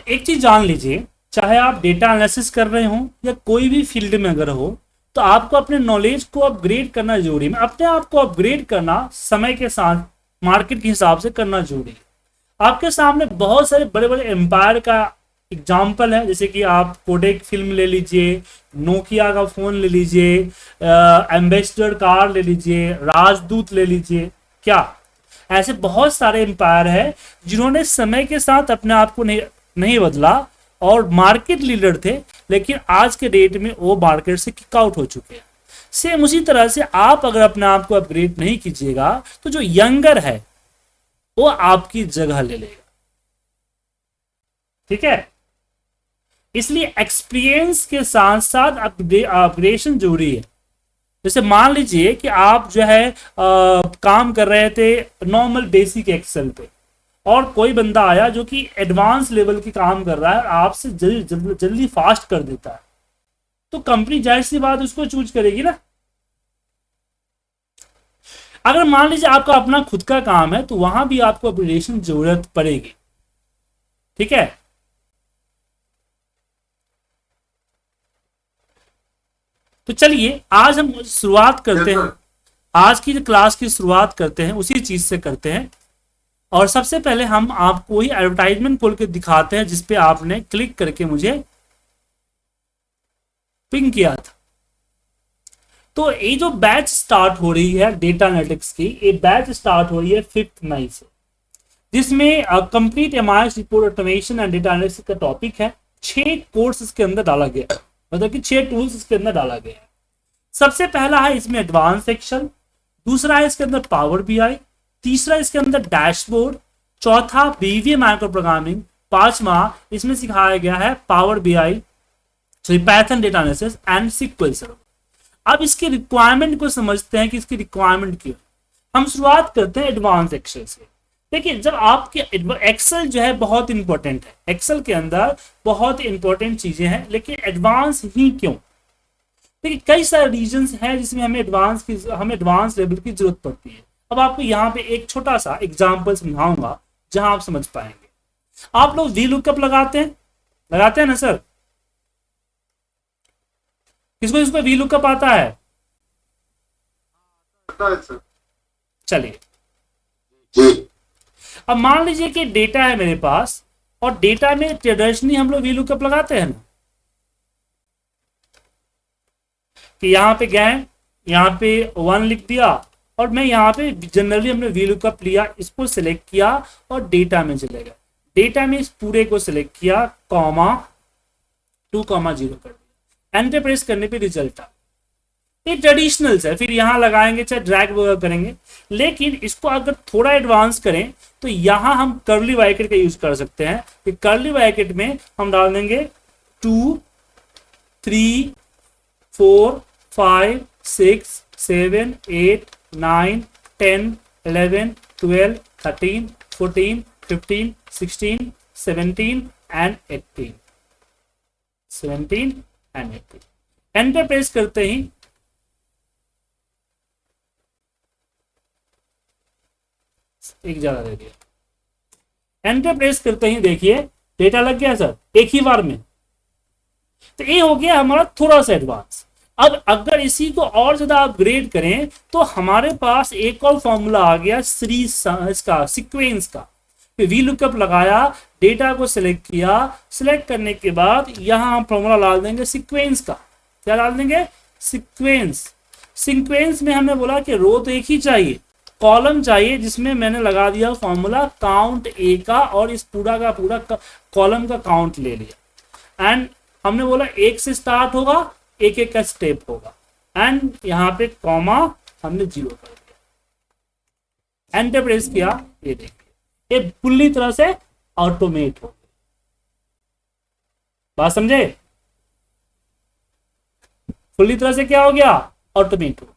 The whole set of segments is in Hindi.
एक चीज जान लीजिए, चाहे आप डेटा एनालिसिस कर रहे हो या कोई भी फील्ड में अगर हो, तो आपको अपने नॉलेज को अपग्रेड करना जरूरी है। अपने आप को अपग्रेड करना समय के साथ मार्केट के हिसाब से करना जरूरी है। आपके सामने बहुत सारे बड़े बड़े एम्पायर का एग्जाम्पल है, जैसे कि आप कोडेक फिल्म ले लीजिए, नोकिया का फोन ले लीजिए, एम्बेसडर कार ले लीजिए, राजदूत ले लीजिए। क्या ऐसे बहुत सारे एम्पायर है जिन्होंने समय के साथ अपने आप को नहीं बदला और मार्केट लीडर थे, लेकिन आज के डेट में वो मार्केट से किक आउट हो चुके हैं। सेम उसी तरह से आप अगर अपने आप को अपग्रेड नहीं कीजिएगा तो जो यंगर है वो आपकी जगह ले लेगा। ठीक है, इसलिए एक्सपीरियंस के साथ साथ अपग्रेडेशन जरूरी है। जैसे मान लीजिए कि आप जो है काम कर रहे थे नॉर्मल बेसिक एक्सेल पे, और कोई बंदा आया जो कि एडवांस लेवल की काम कर रहा है और आपसे जल्दी फास्ट कर देता है, तो कंपनी जाहिर सी बात उसको चूज करेगी ना। अगर मान लीजिए आपका अपना खुद का काम है तो वहां भी आपको अपग्रेडेशन जरूरत पड़ेगी। ठीक है, तो चलिए आज हम शुरुआत करते हैं, आज की क्लास की शुरुआत करते हैं उसी चीज से करते हैं। और सबसे पहले हम आपको ही एडवर्टाइजमेंट खोल के दिखाते हैं जिसपे आपने क्लिक करके मुझे पिंग किया था। तो ये जो बैच स्टार्ट हो रही है डेटा एनालिटिक्स की, ये बैच स्टार्ट हो रही है 5 मई से, जिसमें complete MIS report automation and data analytics का टॉपिक है। 6 कोर्स इसके अंदर डाला गया, मतलब कि 6 टूल्स इसके अंदर डाला गया है। सबसे पहला है इसमें एडवांस एक्सेल, दूसरा है इसके अंदर पावर बीआई, तीसरा इसके अंदर डैशबोर्ड, चौथा बीवीए माइक्रो प्रोग्रामिंग, पांचवा इसमें सिखाया गया है power BI Python data analysis and SQL server. अब इसकी रिक्वायरमेंट को समझते हैं कि इसकी रिक्वायरमेंट क्यों। हम शुरुआत करते हैं एडवांस एक्सेल से। देखिए, जब आपके एक्सेल जो है बहुत इंपॉर्टेंट है, एक्सेल के अंदर बहुत इंपॉर्टेंट चीजें हैं, लेकिन एडवांस ही क्यों? देखिए, कई सारे रीजंस हैं जिसमें हमें एडवांस लेवल की जरूरत पड़ती है। अब आपको यहाँ पे एक छोटा सा एग्जांपल समझाऊंगा जहां आप समझ पाएंगे। आप लोग वी लुकअप लगाते हैं ना सर? किसको वी लुकअप आता है? चलिए, अब मान लीजिए कि डेटा है मेरे पास, और डेटा में ट्रेडिशनली हम लोग वी लुकअप लगाते हैं ना, कि यहां पे गए, यहां पे 1 लिख दिया, और मैं यहाँ पे जनरली हमने वी लुकअप लिया, इसको सिलेक्ट किया और डेटा में चले गए। डेटा में इस पूरे को सिलेक्ट किया, कॉमा 2, 0 कर दिया, एंटर प्रेस करने पे रिजल्ट आ। ये ट्रेडिशनल है, फिर यहाँ लगाएंगे चाहे ड्रैग वगैरह करेंगे। लेकिन इसको अगर थोड़ा एडवांस करें तो यहाँ हम कर्ली ब्रैकेट का यूज कर सकते हैं। कि कर्ली ब्रैकेट में हम डाल देंगे 2, 3, 4, 5, 6, 7, 8, 9, 10, 11, 12, 13, 14, 15, 16, 17 and 18, 17 and 18। एंटर प्रेस करते ही एक ज्यादा दे दिया, एंटर प्रेस करते ही देखिए डेटा लग गया सर एक ही बार में। तो ये हो गया हमारा थोड़ा सा एडवांस। अब अगर इसी को और ज्यादा अपग्रेड करें तो हमारे पास एक और फॉर्मूला आ गया इसका सीक्वेंस का। वी लुकअप लगाया, डेटा को सिलेक्ट किया, सिलेक्ट करने के बाद यहां हम फॉर्मूला डाल देंगे सीक्वेंस का। क्या डाल देंगे? सीक्वेंस। सीक्वेंस में हमने बोला कि रो तो एक ही चाहिए, कॉलम चाहिए, जिसमें मैंने लगा दिया फॉर्मूला काउंट ए का, और इस पूरा का पूरा कॉलम का काउंट ले लिया। एंड हमने बोला 1 से स्टार्ट होगा, एक एक का स्टेप होगा, एंड यहाँ पे कॉमा हमने 0 कर दिया, एंटर प्रेस किया। ये देखिए ये पूरी तरह से ऑटोमेट हो गया। बात समझे? पूरी तरह से क्या हो गया? ऑटोमेट हो गया।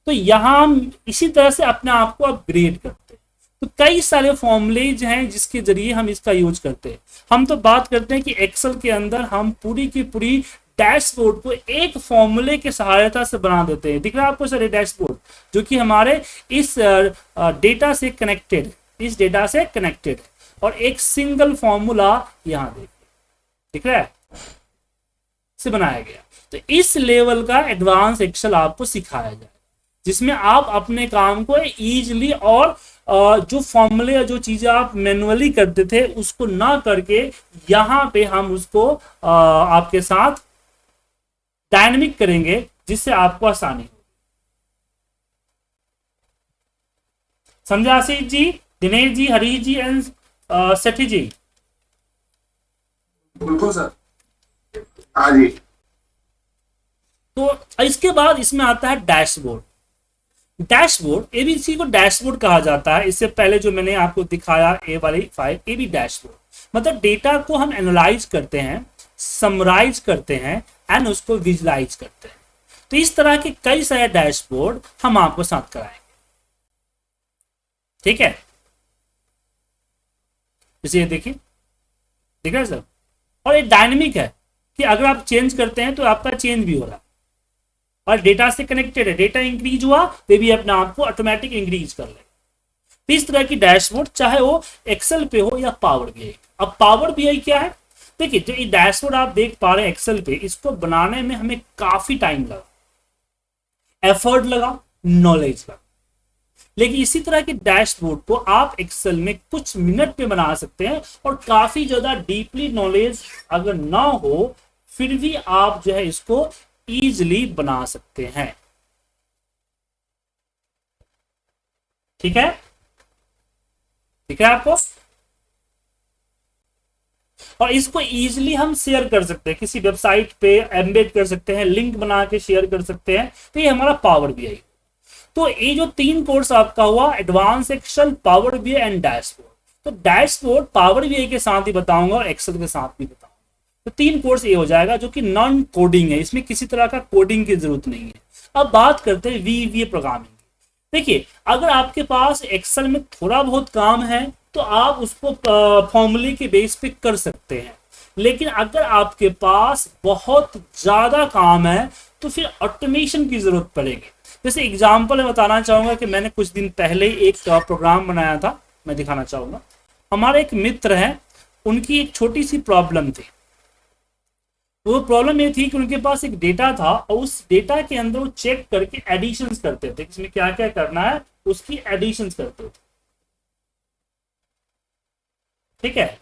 तो यहां हम इसी तरह से अपने आप को अपग्रेड करते हैं। तो कई सारे फॉर्मूलेज हैं जिसके जरिए हम इसका यूज करते हैं। हम तो बात करते हैं कि एक्सेल के अंदर हम पूरी की पूरी डैशबोर्ड को एक फॉर्मूले की सहायता से बना देते हैं। दिख रहा है आपको सर ये डैशबोर्ड, जो कि हमारे इस डेटा से कनेक्टेड, इस डेटा से कनेक्टेड। और एक सिंगल फॉर्मूला यहां देखिए, दिख रहा है, से बनाया गया। तो इस लेवल का एडवांस एक्सेल आपको सिखाया जाए, जिसमें आप अपने काम को इजीली और जो फॉर्मूले या जो चीजें आप मैनुअली करते थे उसको ना करके यहां पे हम उसको आपके साथ डायनेमिक करेंगे, जिससे आपको आसानी हो। समझे आशीष जी, दिनेश जी, हरीश जी एंड सेठी जी? बिल्कुल सर। हाँ जी। तो इसके बाद इसमें आता है डैशबोर्ड। डैशबोर्ड, एबीसी को डैशबोर्ड कहा जाता है। इससे पहले जो मैंने आपको दिखाया ए वाली फाइल, ये भी डैशबोर्ड, मतलब डेटा को हम एनालाइज करते हैं, समराइज करते हैं एंड उसको विजुलाइज करते हैं। तो इस तरह के कई सारे डैशबोर्ड हम आपको साथ कराएंगे, ठीक है। इसे देखिए, दिख रहा है सर, और ये डायनेमिक है कि अगर आप चेंज करते हैं तो आपका चेंज भी हो रहा है, और डेटा से कनेक्टेड है। डेटा इंक्रीज हुआ तो भी अपने आप को ऑटोमेटिक इंक्रीज कर लेगा। तो इस तरह की डैशबोर्ड चाहे वो एक्सेल पे हो या पावर बीआई। अब पावर बीआई क्या है, देखिए जो ये डैशबोर्ड आप देख पा रहे हैं एक्सेल पे, इसको बनाने में हमें काफी टाइम लगा, एफर्ट लगा, नॉलेज लगा। लेकिन इसी तरह के डैशबोर्ड को आप एक्सेल में कुछ मिनट में बना सकते हैं, और काफी ज्यादा डीपली नॉलेज अगर ना हो फिर भी आप जो है इसको इजीली बना सकते हैं, ठीक है। ठीक है आपको, और इसको इजीली हम शेयर कर सकते हैं, किसी वेबसाइट पे एम्बेड कर सकते हैं, लिंक बना के शेयर कर सकते हैं। तो ये हमारा पावर बीआई। तो ये जो 3 कोर्स आपका हुआ, advance excel, power BI and dashboard. तो डैशबोर्ड पावर बीआई के साथ ही बताऊंगा और एक्सेल के साथ भी बताऊंगा। तो 3 कोर्स ये हो जाएगा, जो कि नॉन कोडिंग है, इसमें किसी तरह का कोडिंग की जरूरत नहीं है। अब बात करते हैं वीवीए प्रोग्रामिंग। देखिए, अगर आपके पास एक्सेल में थोड़ा बहुत काम है तो आप उसको फॉर्मूले के बेस पे कर सकते हैं, लेकिन अगर आपके पास बहुत ज्यादा काम है तो फिर ऑटोमेशन की जरूरत पड़ेगी। जैसे एग्जांपल मैं बताना चाहूंगा कि मैंने कुछ दिन पहले एक प्रोग्राम बनाया था, मैं दिखाना चाहूंगा। हमारे एक मित्र हैं, उनकी एक छोटी सी प्रॉब्लम थी। वो प्रॉब्लम ये थी कि उनके पास एक डेटा था, और उस डेटा के अंदर वो चेक करके एडिशंस करते थे, इसमें क्या क्या करना है उसकी एडिशंस करते थे, ठीक है।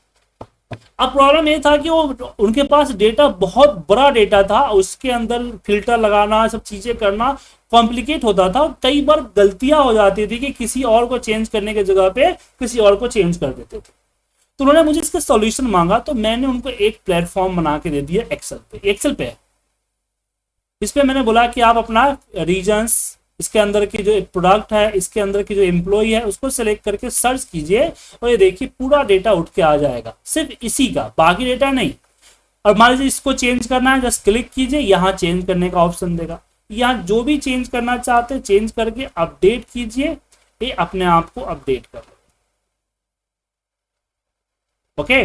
अब प्रॉब्लम ये था कि वो उनके पास डेटा बहुत बड़ा डेटा था, उसके अंदर फिल्टर लगाना, सब चीजें करना कॉम्प्लिकेट होता था, और कई बार गलतियां हो जाती थी कि किसी और को चेंज करने की जगह पे किसी और को चेंज कर देते थे। तो उन्होंने मुझे इसका सॉल्यूशन मांगा, तो मैंने उनको एक प्लेटफॉर्म बना के दे दिया एक्सेल पे। इस पे मैंने बोला कि आप अपना रीजन्स, इसके अंदर की जो प्रोडक्ट है, इसके अंदर की जो एम्प्लॉय है, उसको सेलेक्ट करके सर्च कीजिए, और ये देखिए पूरा डेटा उठ के आ जाएगा, सिर्फ इसी का, बाकी डेटा नहीं। और मान लीजिए इसको चेंज करना है, जस्ट क्लिक कीजिए, यहाँ चेंज करने का ऑप्शन देगा। यहाँ जो भी चेंज करना चाहते हैं चेंज करके अपडेट कीजिए, ये अपने आप को अपडेट कर, ओके।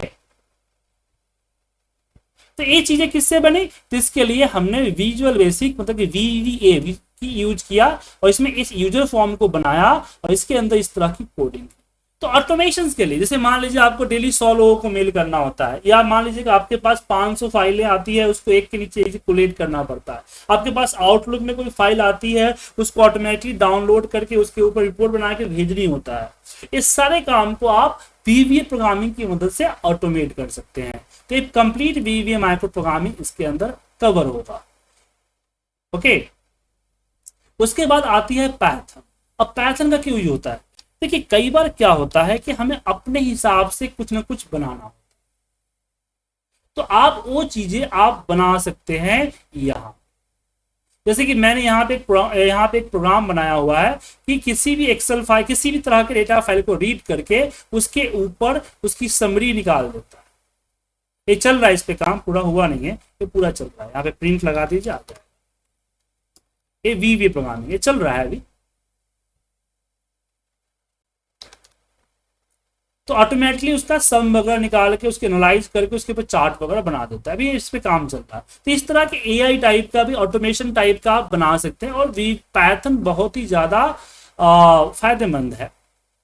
तो ये चीजें किससे बनी, तो इसके लिए हमने विजुअल बेसिक मतलब कि वीवीए की यूज किया, और इसमें इस यूजर फॉर्म को बनाया, और इसके अंदर इस तरह की कोडिंग। तो ऑटोमेशन के लिए, जैसे मान लीजिए आपको डेली 100 लोगों को मेल करना होता है, या मान लीजिए कि आपके पास 500 फाइलें आती है, उसको एक के नीचे एक कोलेट करना पड़ता है। आपके पास आउटलुक में कोई फाइल आती है, उसको ऑटोमेटिक डाउनलोड करके उसके ऊपर रिपोर्ट बना के भेजनी होता है। इस सारे काम को आप वीवीए प्रोग्रामिंग की मदद से ऑटोमेट कर सकते हैं। तो एक कंप्लीट वीवीए माइक्रो प्रोग्रामिंग इसके अंदर कवर होगा, ओके। उसके बाद आती है पैथन। अब पैथन का क्यों यूज होता है, देखिए कई बार क्या होता है कि हमें अपने हिसाब से कुछ ना कुछ बनाना होता है, तो आप वो चीजें आप बना सकते हैं यहां। जैसे कि मैंने यहाँ पे एक प्रोग्राम बनाया हुआ है कि किसी भी एक्सेल फाइल, किसी भी तरह के डेटा फाइल को रीड करके उसके ऊपर उसकी समरी निकाल देता है। ये चल रहा है, इस पे काम पूरा हुआ नहीं है, ये पूरा चल रहा है। यहाँ पे प्रिंट लगा दीजिए, आता है। ये वीवीए प्रोग्रामिंग ये चल रहा है अभी। तो ऑटोमेटिकली उसका सम वगैरह निकाल के उसके एनालाइज करके उसके ऊपर चार्ट वगैरह बना देता है। अभी इस पे काम चल रहा है। तो इस तरह के एआई टाइप का भी, ऑटोमेशन टाइप का आप बना सकते हैं, और पाइथन बहुत ही ज्यादा फायदेमंद है।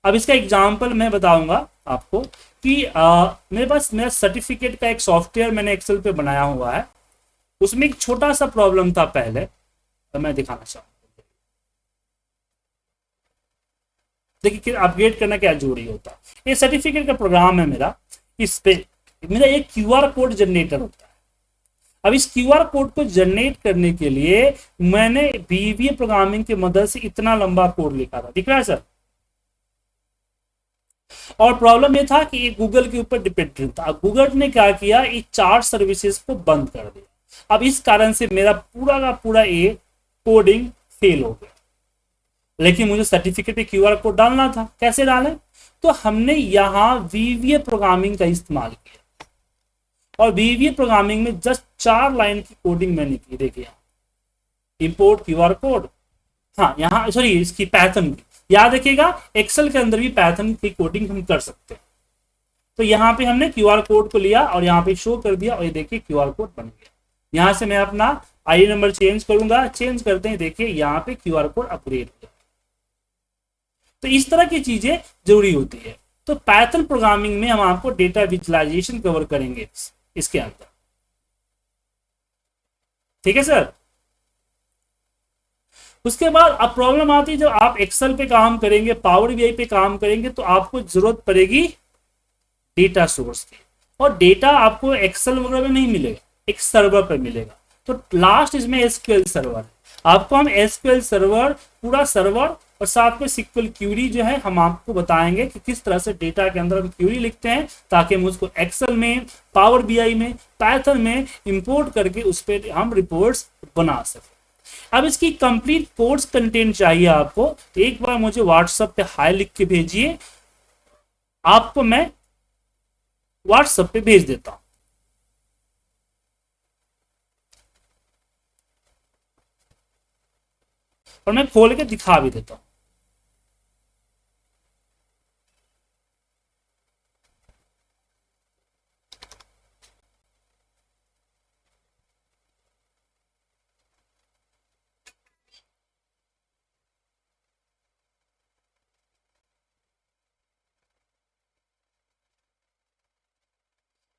अब इसका एग्जाम्पल मैं बताऊंगा आपको कि मेरे पास मेरा सर्टिफिकेट का एक सॉफ्टवेयर मैंने एक्सेल पे बनाया हुआ है। उसमें एक छोटा सा प्रॉब्लम था पहले, तो मैं दिखाना चाहूँगा। देखिए कि अपग्रेड करना क्या जरूरी होता है। ये सर्टिफिकेट का प्रोग्राम है मेरा, इस पे मेरा एक क्यूआर कोड जनरेटर होता है। अब इस क्यूआर कोड को जनरेट करने के लिए मैंने बीवीए प्रोग्रामिंग की मदद से इतना लंबा कोड लिखा था, दिख रहा है सर। और प्रॉब्लम ये था कि ये गूगल के ऊपर डिपेंडेंट था। गूगल ने क्या किया, ये 4 सर्विसेज को बंद कर दिया। अब इस कारण से मेरा पूरा का पूरा ये कोडिंग फेल हो गया। लेकिन मुझे सर्टिफिकेट पे क्यूआर कोड डालना था, कैसे डालें? तो हमने यहाँ वीवीए प्रोग्रामिंग का इस्तेमाल किया और वीवीए प्रोग्रामिंग में जस्ट 4 लाइन की कोडिंग मैंने की। देखिए इंपोर्ट क्यूआर कोड, हाँ यहाँ सॉरी इसकी पैथर्न की, याद रखिएगा एक्सेल के अंदर भी पैथर्न की कोडिंग हम कर सकते हैं। तो यहाँ पे हमने क्यूआर कोड को लिया और यहाँ पे शो कर दिया और ये देखिए क्यूआर कोड बन गया। यहाँ से मैं अपना आईडी नंबर चेंज करूंगा, चेंज करते हैं देखिए यहाँ पे क्यूआर कोड अपग्रेड हो गया। तो इस तरह की चीजें जरूरी होती है। तो पैथर्न प्रोग्रामिंग में हम आपको डेटा विजुअलाइजेशन कवर करेंगे इसके अंदर, ठीक है सर। उसके बाद अब प्रॉब्लम आती है, जब आप एक्सेल पे काम करेंगे, पावर बीआई पे काम करेंगे, तो आपको जरूरत पड़ेगी डेटा सोर्स की। और डेटा आपको एक्सेल वगैरह में नहीं मिलेगा, एक सर्वर पर मिलेगा। तो लास्ट इसमें एसक्यूएल सर्वर है। आपको हम एसक्यूएल सर्वर, पूरा सर्वर और साथ में सिक्वल क्यूरी जो है हम आपको बताएंगे कि किस तरह से डेटा के अंदर हम क्यूरी लिखते हैं, ताकि हम उसको एक्सेल में, पावर बीआई में, पाइथन में इंपोर्ट करके उस पर हम रिपोर्ट्स बना सकें। अब इसकी कंप्लीट कोर्स कंटेंट चाहिए आपको, एक बार मुझे व्हाट्सएप पे हाय लिख के भेजिए, आपको मैं व्हाट्सएप पे भेज देता हूं। और मैं खोल के दिखा भी देता हूं।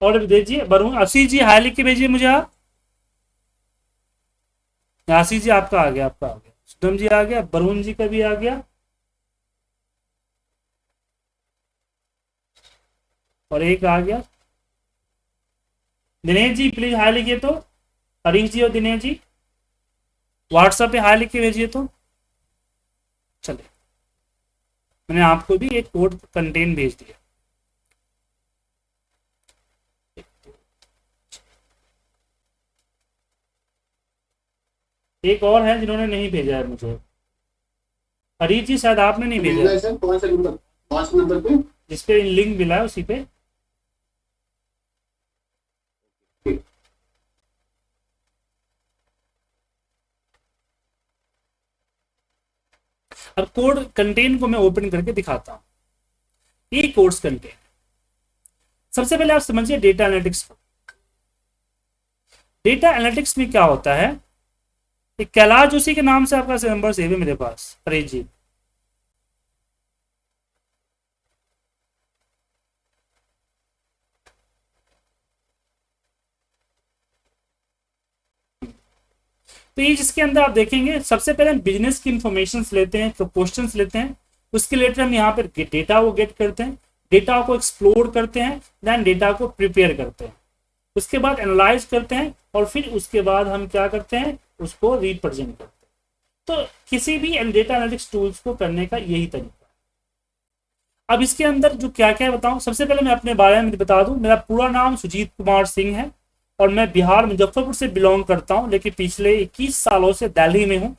और भेजिए वरुण, आशीष जी हाय लिख के भेजिए मुझे आप। आशीष जी आपका आ गया, आपका आ गया, सुदम जी आ गया, वरुण जी का भी आ गया, और एक आ गया। दिनेश जी प्लीज हाय लिखिए तो, हरीश जी और दिनेश जी व्हाट्सएप पे हाय लिख के भेजिए तो। चलिए मैंने आपको भी एक कोड कंटेंट भेज दिया। एक और है जिन्होंने नहीं भेजा है मुझे, हरीश जी शायद आपने नहीं भेजा है। सर कौन सा नंबर पे? जिसपे लिंक मिला है उसी पे। अब कोड कंटेंट को मैं ओपन करके दिखाता हूं। ये कोर्स कंटेंट, सबसे पहले आप समझिए डेटा एनालिटिक्स को। डेटा एनालिटिक्स में क्या होता है, एक कैलाश जोशी के नाम से आपका नंबर सेव है मेरे पास, हरीश जी। तो ये जिसके अंदर आप देखेंगे, सबसे पहले हम बिजनेस की इंफॉर्मेशन लेते हैं, क्वेश्चंस लेते हैं, उसके रिलेटेड हम यहाँ पर डेटा को गेट करते हैं, डेटा को एक्सप्लोर करते हैं, देन डेटा को प्रिपेयर करते हैं, उसके बाद एनालाइज करते हैं, और फिर उसके बाद हम क्या करते हैं, उसको रिप्रेजेंट करते हैं। तो किसी भी डेटा एनालिटिक्स टूल्स को करने का यही तरीका है। अब इसके अंदर जो क्या क्या बताऊं, सबसे पहले मैं अपने बारे में बता दूं, मेरा पूरा नाम सुजीत कुमार सिंह है और मैं बिहार मुजफ्फरपुर से बिलोंग करता हूं, लेकिन पिछले 21 सालों से दिल्ली में हूं।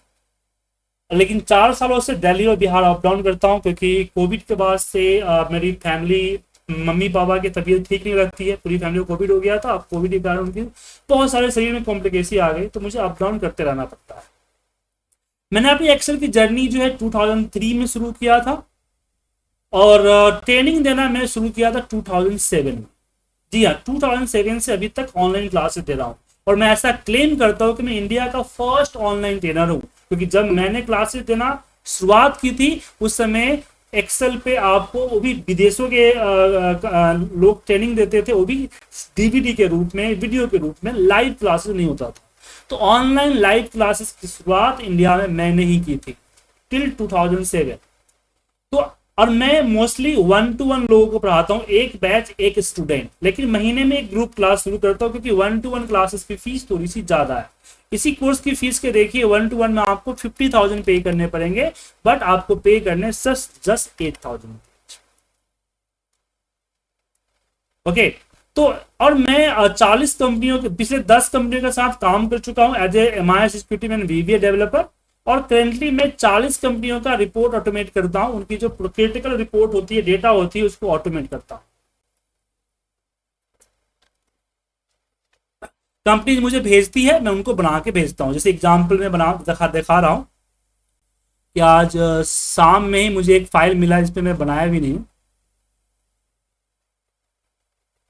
लेकिन 4 सालों से दिल्ली और बिहार अप डाउन करता हूं, क्योंकि कोविड के बाद से मेरी फैमिली, मम्मी पापा की तबीयत ठीक नहीं रहती है, पूरी फैमिली को कोविड हो गया था। अब कोविड के कारण उनकी बहुत सारे शरीर में कॉम्प्लिकेशन आ गई, तो मुझे अप डाउन करते रहना पड़ता है। मैंने अपनी एक्सेल की जर्नी जो है 2003 में शुरू किया था, और ट्रेनिंग देना मैं शुरू किया था 2007 में। जी हाँ, 2007 से अभी तक ऑनलाइन क्लासेस दे रहा हूँ, और मैं ऐसा क्लेम करता हूँ कि मैं इंडिया का फर्स्ट ऑनलाइन ट्रेनर हूँ, क्योंकि जब मैंने क्लासेस देना शुरुआत की थी उस समय एक्सेल पे आपको, वो भी विदेशों के लोग ट्रेनिंग देते थे, वो भी डीवीडी के रूप में, वीडियो के रूप में, लाइव क्लासेस नहीं होता था। तो ऑनलाइन लाइव क्लासेस की शुरुआत इंडिया में मैंने ही की थी टिल 2007। तो और मैं मोस्टली 1-to-1 लोगों को पढ़ाता हूँ, एक बैच एक स्टूडेंट, लेकिन महीने में एक ग्रुप क्लास शुरू करता हूँ, क्योंकि 1-to-1 क्लासेस की फीस थोड़ी सी ज्यादा है। इसी कोर्स की फीस के देखिए 1-to-1 में आपको 50,000 पे करने पड़ेंगे, बट आपको पे करने जस्ट 8,000। ओके, तो और मैं 40 कंपनियों के, पिछले 10 कंपनियों के साथ काम कर चुका हूं as a MIS security and VBA developer. और करेंटली मैं 40 कंपनियों का रिपोर्ट ऑटोमेट करता हूं, उनकी जो क्रिटिकल रिपोर्ट होती है, डेटा होती है, उसको ऑटोमेट करता हूं। कंपनी मुझे भेजती है, मैं उनको बना के भेजता हूं। जैसे एग्जांपल में बना दिखा रहा हूं कि आज शाम में ही मुझे एक फाइल मिला, जिसपे मैं बनाया भी नहीं हूं।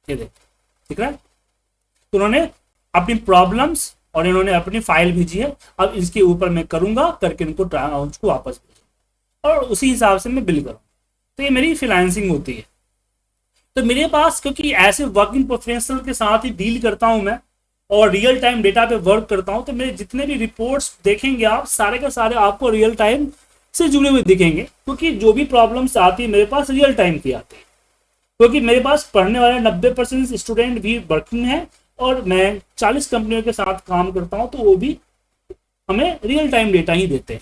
ये दिख रहा है। तो उन्होंने अपनी प्रॉब्लम्स और इन्होंने अपनी फाइल भेजी है। अब इसके ऊपर मैं करूंगा, करके इनको उसको वापस भेजूंगा और उसी हिसाब से मैं बिल करूंगा। तो ये मेरी फ्रीलांसिंग होती है। तो मेरे पास, क्योंकि ऐसे वर्किंग प्रोफेशनल के साथ ही डील करता हूं मैं, और रियल टाइम डेटा पे वर्क करता हूं, तो मेरे जितने भी रिपोर्ट्स देखेंगे आप, सारे के सारे आपको रियल टाइम से जुड़े हुए दिखेंगे, क्योंकि जो भी प्रॉब्लम्स आती है मेरे पास रियल टाइम की आती है। क्योंकि मेरे पास पढ़ने वाले 90% स्टूडेंट भी वर्किंग है, और मैं 40 कंपनियों के साथ काम करता हूं, तो वो भी हमें रियल टाइम डेटा ही देते हैं।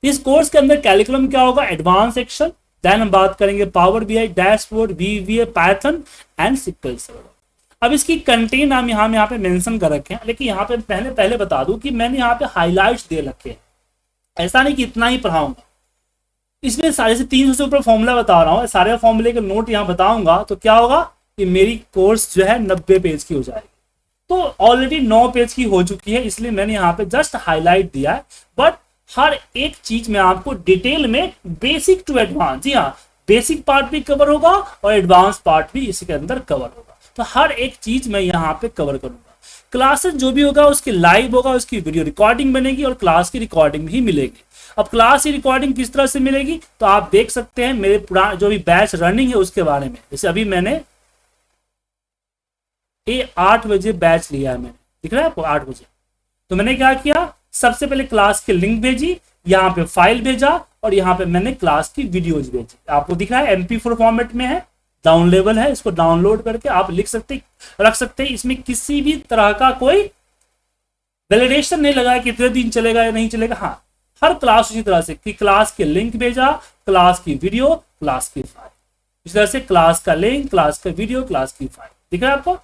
इस कोर्स के अंदर कैलिकुलम क्या होगा, एडवांस एक्सेल, देन हम बात करेंगे पावर BI, डैशबोर्ड, VBA, Python and sequel server. अब इसकी कंटेंट हम यहाँ पे मेंशन कर रखे हैं, लेकिन यहाँ पे पहले बता दूं कि मैंने यहाँ पे हाईलाइट्स दे रखे हैं। ऐसा नहीं कि इतना ही पढ़ाऊंगा, इसमें सारे से 300 से ऊपर फॉर्मूला बता रहा हूँ, सारे फॉर्मूले के नोट यहाँ बताऊंगा, तो क्या होगा कि मेरी कोर्स जो है 90 पेज की हो जाएगी। तो ऑलरेडी 9 पेज की हो चुकी है, इसलिए मैंने यहाँ पे जस्ट हाईलाइट दिया है। बट हर एक चीज में आपको डिटेल में, बेसिक टू एडवांस, जी हाँ, बेसिक पार्ट भी कवर होगा और एडवांस पार्ट भी इसके अंदर कवर होगा। तो हर एक चीज मैं यहाँ पे कवर करूंगा। क्लासेस जो भी होगा उसकी लाइव होगा, उसकी वीडियो रिकॉर्डिंग बनेगी और क्लास की रिकॉर्डिंग भी मिलेगी। अब क्लास की रिकॉर्डिंग किस तरह से मिलेगी, तो आप देख सकते हैं मेरे पुराने जो भी बैच रनिंग है उसके बारे में। जैसे अभी मैंने 8 बजे बैच लिया है, मैंने, दिख रहा है आपको 8 बजे। तो मैंने क्या किया, सबसे पहले क्लास की लिंक भेजी, यहाँ पे फाइल भेजा, और यहाँ पे मैंने क्लास की वीडियोज भेजी। आपको दिख रहा है MP4 फॉर्मेट में है, डाउन लेवल है, इसको डाउनलोड करके आप लिख सकते, रख सकते हैं। इसमें किसी भी तरह का कोई वैलिडेशन नहीं लगा कितने दिन चलेगा या नहीं चलेगा। हाँ, हर क्लास उसी तरह से कि क्लास के लिंक भेजा, क्लास की वीडियो, क्लास की फाइल, इस तरह से क्लास का लिंक, क्लास का वीडियो, क्लास की फाइल। दिख रहा है आपको,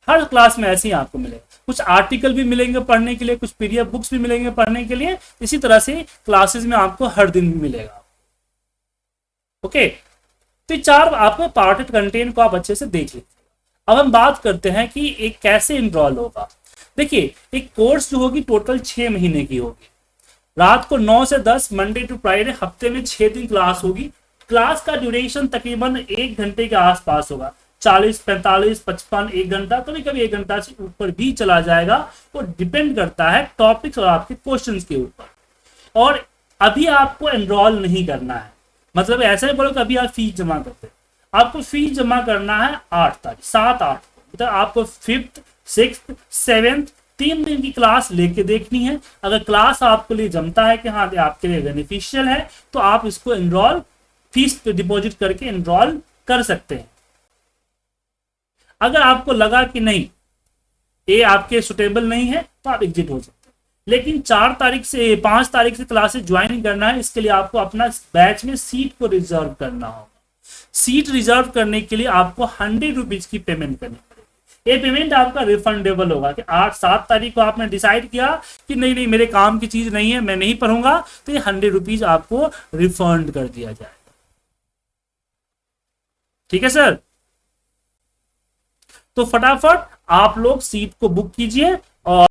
हर क्लास में ऐसे ही आपको मिलेगा। कुछ आर्टिकल भी मिलेंगे पढ़ने के लिए, कुछ PDF बुक्स भी मिलेंगे पढ़ने के लिए। इसी तरह से क्लासेस में आपको हर दिन भी मिलेगा। ओके, तो 4 आपको पार्टेड कंटेंट को आप अच्छे से देख लीजिए। अब हम बात करते हैं कि एक कैसे इनरोल होगा। देखिए, एक कोर्स जो होगी टोटल 6 महीने की होगी। रात को 9 से 10, मंडे टू फ्राइडे, हफ्ते में 6 दिन क्लास होगी। क्लास का ड्यूरेशन तकरीबन 1 घंटे के आसपास होगा, 40, 45, 55, 1 घंटा, कभी कभी 1 घंटा से ऊपर भी चला जाएगा। वो डिपेंड करता है टॉपिक्स और आपके क्वेश्चंस के ऊपर। और अभी आपको एनरोल नहीं करना है, मतलब ऐसा नहीं बोलो कि अभी आप फीस जमा करते, आपको फीस जमा करना है 8 तारीख, 7-8 को। मतलब आपको 5th, 6th, 7th 3 दिन की क्लास लेके देखनी है। अगर क्लास आपके लिए जमता है कि हाँ आपके लिए बेनिफिशियल है, तो आप इसको एनरोल, फीस पे डिपॉजिट करके एनरोल कर सकते हैं। अगर आपको लगा कि नहीं ये आपके सुटेबल नहीं है, तो आप एग्जिट हो सकते हैं। लेकिन 5 तारीख से क्लासेस ज्वाइन करना है, इसके लिए आपको अपना बैच में सीट को रिजर्व करना होगा। सीट रिजर्व करने के लिए आपको 100 रुपीज की पेमेंट करनी पड़ेगी। ये पेमेंट आपका रिफंडेबल होगा कि 8-7 तारीख को आपने डिसाइड किया कि नहीं नहीं मेरे काम की चीज नहीं है, मैं नहीं पढ़ूंगा, तो ये 100 रुपीज आपको रिफंड कर दिया जाएगा। ठीक है सर, तो फटाफट आप लोग सीट को बुक कीजिए और